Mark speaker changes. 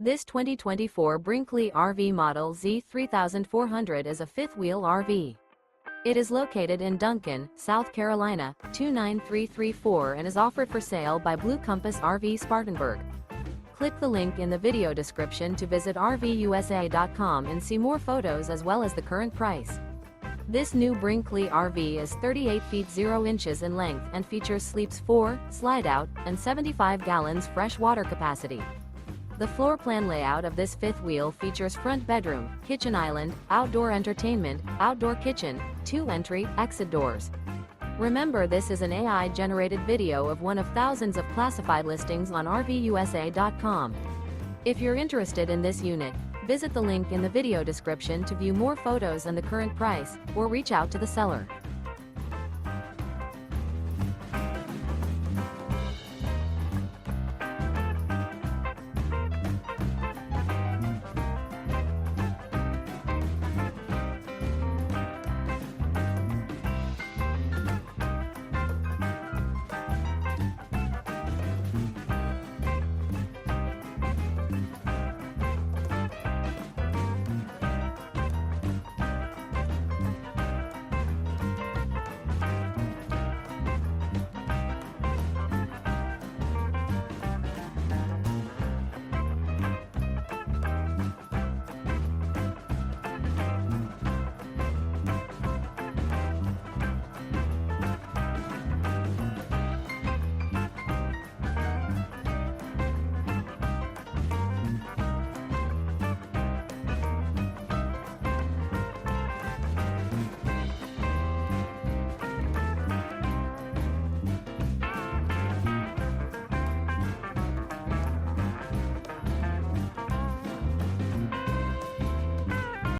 Speaker 1: This 2024 Brinkley RV Model Z 3400 is a fifth-wheel RV. It is located in Duncan, South Carolina, 29334 and is offered for sale by Blue Compass RV Spartanburg. Click the link in the video description to visit RVUSA.com and see more photos as well as the current price. This new Brinkley RV is 38 feet 0 inches in length and features sleeps 4, slide-out, and 75 gallons fresh water capacity. The floor plan layout of this fifth wheel features front bedroom, kitchen island, outdoor entertainment, outdoor kitchen, 2 entry, exit doors. Remember, this is an AI-generated video of one of thousands of classified listings on RVUSA.com. If you're interested in this unit, visit the link in the video description to view more photos and the current price, or reach out to the seller.